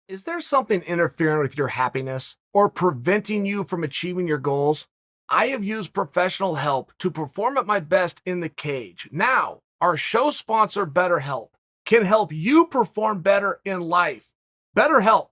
Is there something interfering with your happiness or preventing you from achieving your goals? I have used professional help to perform at my best in the cage. Now, our show sponsor, BetterHelp, can help you perform better in life. BetterHelp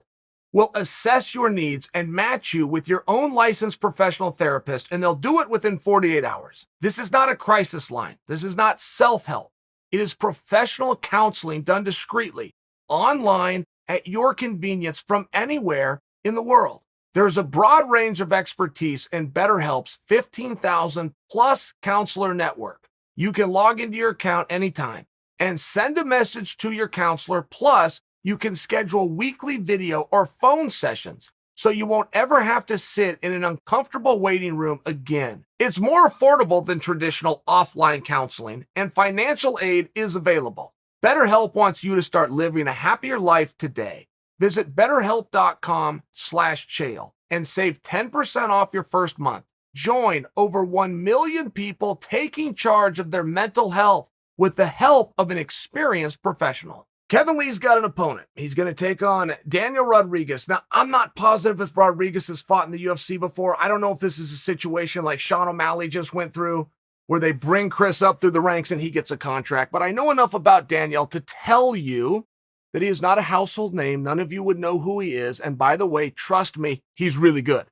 will assess your needs and match you with your own licensed professional therapist, and they'll do it within 48 hours. This is not a crisis line. This is not self-help. It is professional counseling done discreetly, online, at your convenience from anywhere in the world. There's a broad range of expertise in BetterHelp's 15,000 plus counselor network. You can log into your account anytime and send a message to your counselor. Plus, you can schedule weekly video or phone sessions so you won't ever have to sit in an uncomfortable waiting room again. It's more affordable than traditional offline counseling, and financial aid is available. BetterHelp wants you to start living a happier life today. Visit betterhelp.com/Chael and save 10% off your first month. Join over 1 million people taking charge of their mental health with the help of an experienced professional. Kevin Lee's got an opponent. He's going to take on Daniel Rodriguez. Now, I'm not positive if Rodriguez has fought in the UFC before. I don't know if this is a situation like Sean O'Malley just went through, where they bring Chris up through the ranks and he gets a contract. But I know enough about Daniel to tell you that he is not a household name. None of you would know who he is. And by the way, trust me, he's really good.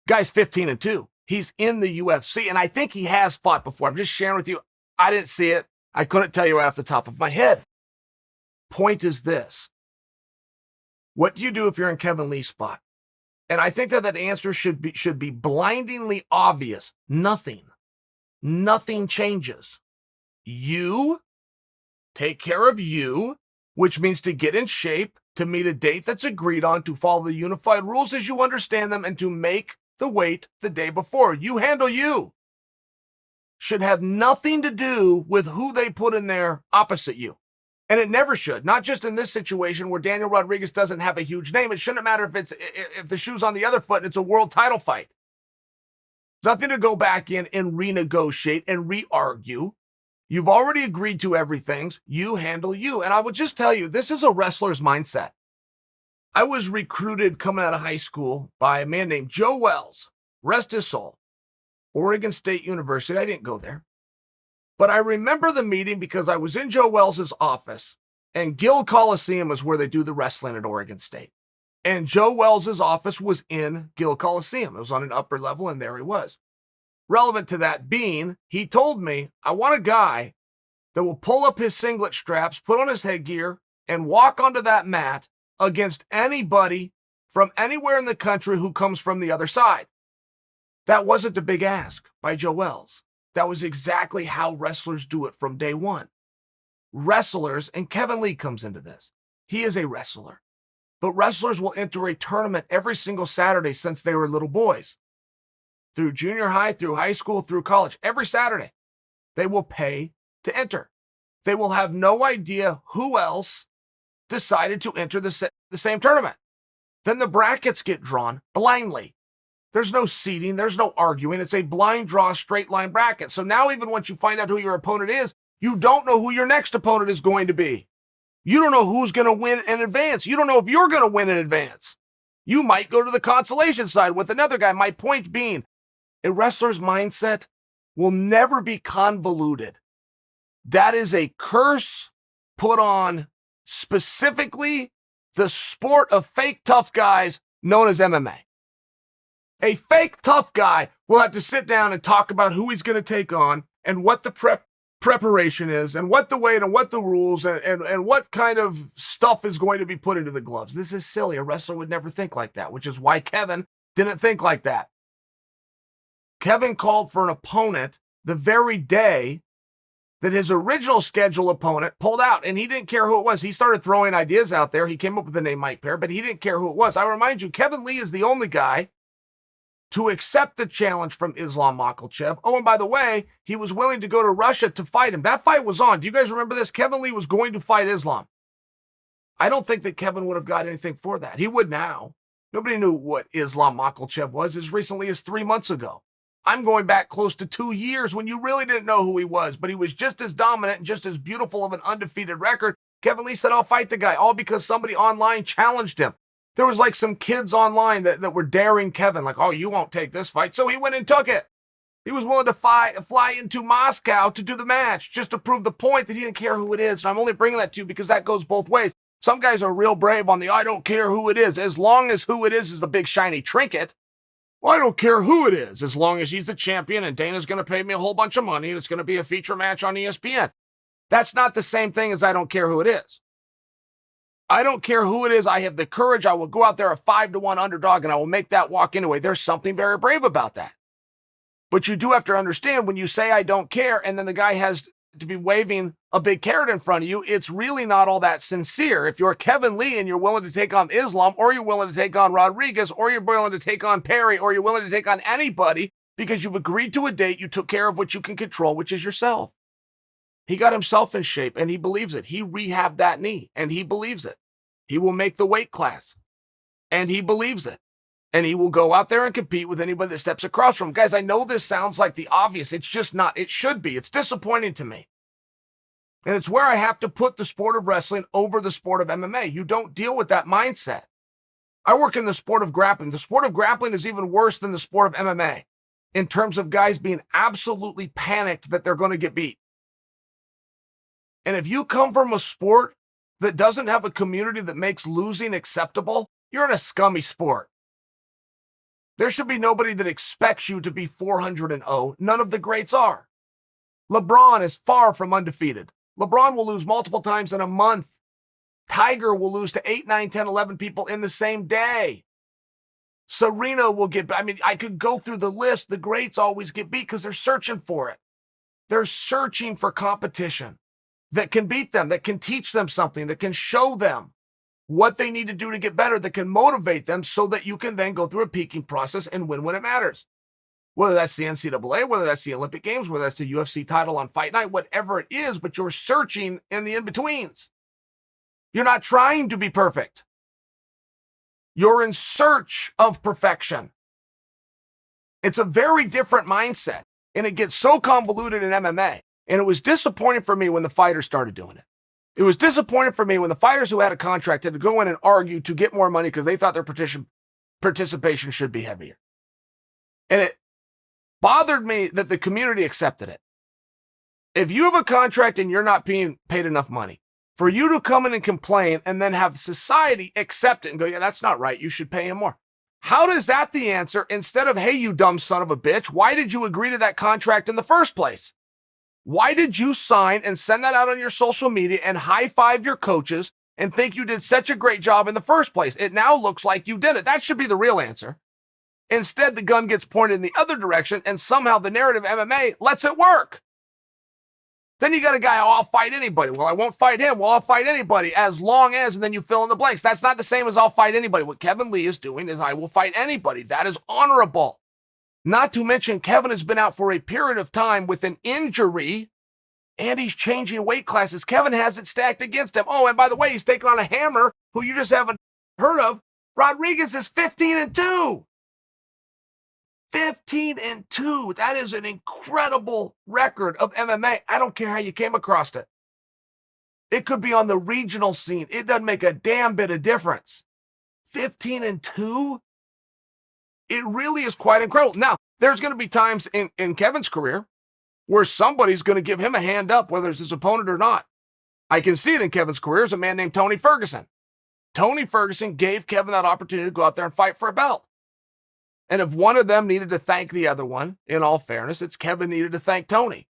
Guy's 15-2. He's in the UFC, and I think he has fought before. I'm just sharing with you. I didn't see it. I couldn't tell you right off the top of my head. Point is this. What do you do if you're in Kevin Lee's spot? And I think that answer should be blindingly obvious. Nothing changes. You take care of you, which means to get in shape, to meet a date that's agreed on, to follow the unified rules as you understand them, and to make the weight the day before. You handle you. Should have nothing to do with who they put in there opposite you. And it never should. Not just in this situation where Daniel Rodriguez doesn't have a huge name. It shouldn't matter if the shoe's on the other foot and it's a world title fight. Nothing to go back in and renegotiate and re-argue. You've already agreed to everything. You handle you. And I would just tell you, this is a wrestler's mindset. I was recruited coming out of high school by a man named Joe Wells, rest his soul, Oregon State University. I didn't go there. But I remember the meeting because I was in Joe Wells' office, and Gill Coliseum is where they do the wrestling at Oregon State. And Joe Wells' office was in Gill Coliseum. It was on an upper level, and there he was. Relevant to that being, he told me, I want a guy that will pull up his singlet straps, put on his headgear, and walk onto that mat against anybody from anywhere in the country who comes from the other side. That wasn't a big ask by Joe Wells. That was exactly how wrestlers do it from day one. Wrestlers, and Kevin Lee comes into this. He is a wrestler. But wrestlers will enter a tournament every single Saturday since they were little boys. Through junior high, through high school, through college, every Saturday, they will pay to enter. They will have no idea who else decided to enter the same tournament. Then the brackets get drawn blindly. There's no seeding. There's no arguing. It's a blind draw, straight line bracket. So now even once you find out who your opponent is, you don't know who your next opponent is going to be. You don't know who's going to win in advance. You don't know if you're going to win in advance. You might go to the consolation side with another guy. My point being, a wrestler's mindset will never be convoluted. That is a curse put on specifically the sport of fake tough guys known as MMA. A fake tough guy will have to sit down and talk about who he's going to take on and what the preparation is and what the weight and what the rules and what kind of stuff is going to be put into the gloves. This is silly. A wrestler would never think like that, which is why Kevin didn't think like that. Kevin called for an opponent the very day that his original scheduled opponent pulled out, and he didn't care who it was. He started throwing ideas out there. He came up with the name Mike Pear, but he didn't care who it was. I remind you, Kevin Lee is the only guy to accept the challenge from Islam Makhachev. Oh, and by the way, he was willing to go to Russia to fight him. That fight was on. Do you guys remember this? Kevin Lee was going to fight Islam. I don't think that Kevin would have got anything for that. He would now. Nobody knew what Islam Makhachev was as recently as 3 months ago. I'm going back close to 2 years when you really didn't know who he was, but he was just as dominant and just as beautiful of an undefeated record. Kevin Lee said, I'll fight the guy, all because somebody online challenged him. There was like some kids online that were daring Kevin, like, oh, you won't take this fight. So he went and took it. He was willing to fly into Moscow to do the match just to prove the point that he didn't care who it is. And I'm only bringing that to you because that goes both ways. Some guys are real brave on the I don't care who it is. As long as who it is a big shiny trinket, well, I don't care who it is. As long as he's the champion and Dana's going to pay me a whole bunch of money and it's going to be a feature match on ESPN. That's not the same thing as I don't care who it is. I don't care who it is. I have the courage. I will go out there a 5-1 underdog and I will make that walk anyway. There's something very brave about that. But you do have to understand when you say I don't care and then the guy has to be waving a big carrot in front of you, it's really not all that sincere. If you're Kevin Lee and you're willing to take on Islam, or you're willing to take on Rodriguez, or you're willing to take on Perry, or you're willing to take on anybody because you've agreed to a date, you took care of what you can control, which is yourself. He got himself in shape and he believes it. He rehabbed that knee and he believes it. He will make the weight class and he believes it. And he will go out there and compete with anybody that steps across from him. Guys, I know this sounds like the obvious. It's just not. It should be. It's disappointing to me. And it's where I have to put the sport of wrestling over the sport of MMA. You don't deal with that mindset. I work in the sport of grappling. The sport of grappling is even worse than the sport of MMA in terms of guys being absolutely panicked that they're going to get beat. And if you come from a sport that doesn't have a community that makes losing acceptable, you're in a scummy sport. There should be nobody that expects you to be 400-0. None of the greats are. LeBron is far from undefeated. LeBron will lose multiple times in a month. Tiger will lose to 8, 9, 10, 11 people in the same day. Serena will get, I could go through the list. The greats always get beat because they're searching for it. They're searching for competition that can beat them, that can teach them something, that can show them what they need to do to get better, that can motivate them so that you can then go through a peaking process and win when it matters. Whether that's the NCAA, whether that's the Olympic Games, whether that's the UFC title on Fight Night, whatever it is, but you're searching in the in-betweens. You're not trying to be perfect. You're in search of perfection. It's a very different mindset, and it gets so convoluted in MMA, and it was disappointing for me when the fighters started doing it. It was disappointing for me when the fighters who had a contract had to go in and argue to get more money because they thought their participation should be heavier. And it bothered me that the community accepted it. If you have a contract and you're not being paid enough money, for you to come in and complain and then have society accept it and go, yeah, that's not right. You should pay him more. How does that the answer instead of, hey, you dumb son of a bitch, why did you agree to that contract in the first place? Why did you sign and send that out on your social media and high-five your coaches and think you did such a great job in the first place? It now looks like you did it. That should be the real answer. Instead, the gun gets pointed in the other direction and somehow the narrative MMA lets it work. Then you got a guy, oh, I'll fight anybody. Well, I won't fight him. Well, I'll fight anybody as long as, and then you fill in the blanks. That's not the same as I'll fight anybody. What Kevin Lee is doing is I will fight anybody. That is honorable. Not to mention, Kevin has been out for a period of time with an injury, and he's changing weight classes. Kevin has it stacked against him. Oh, and by the way, he's taking on a hammer who you just haven't heard of. Rodriguez is 15-2. 15-2. That is an incredible record of MMA. I don't care how you came across it. It could be on the regional scene. It doesn't make a damn bit of difference. 15-2? It really is quite incredible. Now, there's going to be times in Kevin's career where somebody's going to give him a hand up, whether it's his opponent or not. I can see it in Kevin's career as a man named Tony Ferguson. Tony Ferguson gave Kevin that opportunity to go out there and fight for a belt. And if one of them needed to thank the other one, in all fairness, it's Kevin needed to thank Tony.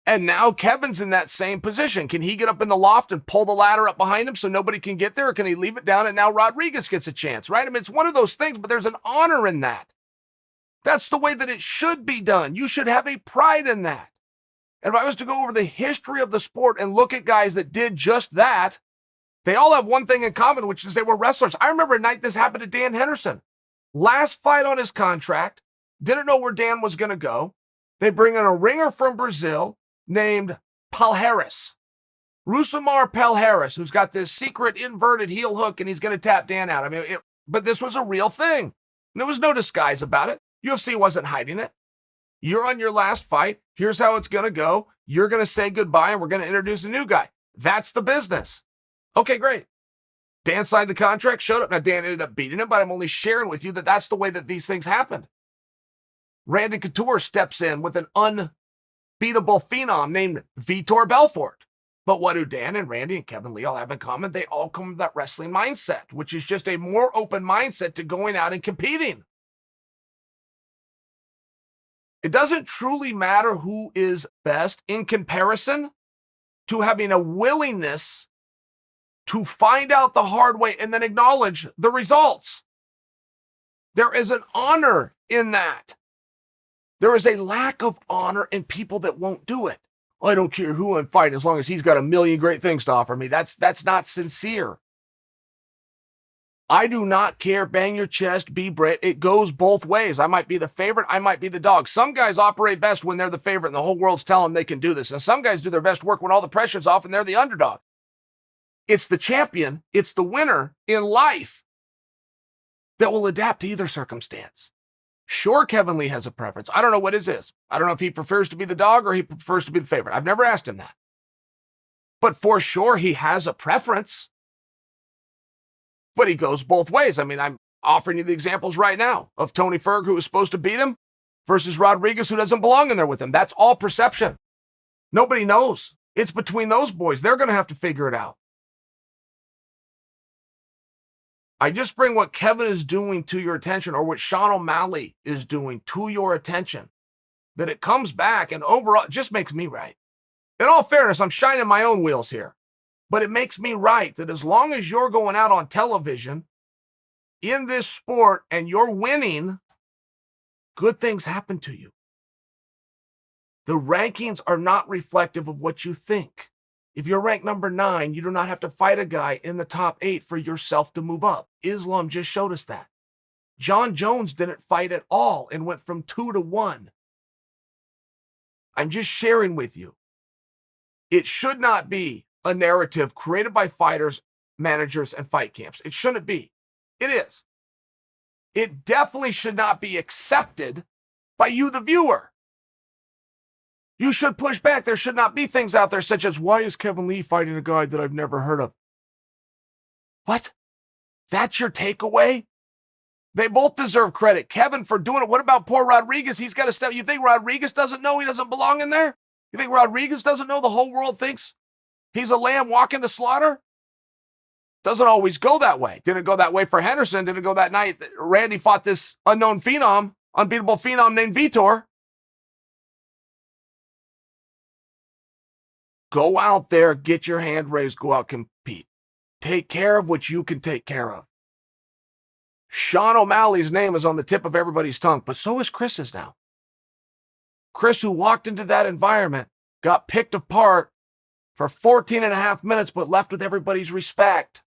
And now Kevin's in that same position. Can he get up in the loft and pull the ladder up behind him so nobody can get there? Or can he leave it down and now Rodriguez gets a chance, right? I mean, it's one of those things, but there's an honor in that. That's the way that it should be done. You should have a pride in that. And if I was to go over the history of the sport and look at guys that did just that, they all have one thing in common, which is they were wrestlers. I remember a night this happened to Dan Henderson. Last fight on his contract, didn't know where Dan was going to go. They bring in a ringer from Brazil named Palhares. Rusamar Palhares, who's got this secret inverted heel hook, and he's going to tap Dan out. I mean, but this was a real thing. There was no disguise about it. UFC wasn't hiding it. You're on your last fight. Here's how it's going to go. You're going to say goodbye, and we're going to introduce a new guy. That's the business. Okay, great. Dan signed the contract, showed up. Now, Dan ended up beating him, but I'm only sharing with you that that's the way that these things happen. Randy Couture steps in with an unbeatable phenom named Vitor Belfort. But what do Dan and Randy and Kevin Lee all have in common? They all come from that wrestling mindset, which is just a more open mindset to going out and competing. It doesn't truly matter who is best in comparison to having a willingness to find out the hard way and then acknowledge the results. There is an honor in that. There is a lack of honor in people that won't do it. I don't care who I'm fighting as long as he's got a million great things to offer me. That's not sincere. I do not care. Bang your chest, be brave. It goes both ways. I might be the favorite. I might be the dog. Some guys operate best when they're the favorite and the whole world's telling them they can do this. And some guys do their best work when all the pressure's off and they're the underdog. It's the champion. It's the winner in life that will adapt to either circumstance. Sure, Kevin Lee has a preference. I don't know what his is. I don't know if he prefers to be the dog or he prefers to be the favorite. I've never asked him that. But for sure, he has a preference. But he goes both ways. I mean, I'm offering you the examples right now of Tony Ferg, who was supposed to beat him, versus Rodriguez, who doesn't belong in there with him. That's all perception. Nobody knows. It's between those boys. They're going to have to figure it out. I just bring what Kevin is doing to your attention, or what Sean O'Malley is doing to your attention, that it comes back and overall it just makes me right. In all fairness, I'm shining my own wheels here, but it makes me right that as long as you're going out on television in this sport and you're winning, good things happen to you. The rankings are not reflective of what you think. If you're ranked number 9, you do not have to fight a guy in the top 8 for yourself to move up. Islam just showed us that. John Jones didn't fight at all and went from 2 to 1. I'm just sharing with you. It should not be a narrative created by fighters, managers, and fight camps. It shouldn't be. It is. It definitely should not be accepted by you, the viewer. You should push back. There should not be things out there such as, why is Kevin Lee fighting a guy that I've never heard of? What? That's your takeaway? They both deserve credit. Kevin for doing it. What about poor Rodriguez? He's got to step. You think Rodriguez doesn't know he doesn't belong in there? You think Rodriguez doesn't know the whole world thinks he's a lamb walking to slaughter? Doesn't always go that way. Didn't go that way for Henderson. Didn't go that night that Randy fought this unknown phenom, unbeatable phenom named Vitor. Go out there, get your hand raised, go out, compete. Take care of what you can take care of. Sean O'Malley's name is on the tip of everybody's tongue, but so is Chris's now. Chris, who walked into that environment, got picked apart for 14 and a half minutes, but left with everybody's respect.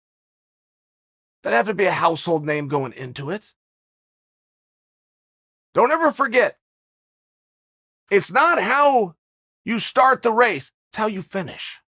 Doesn't have to be a household name going into it. Don't ever forget, it's not how you start the race, it's how you finish.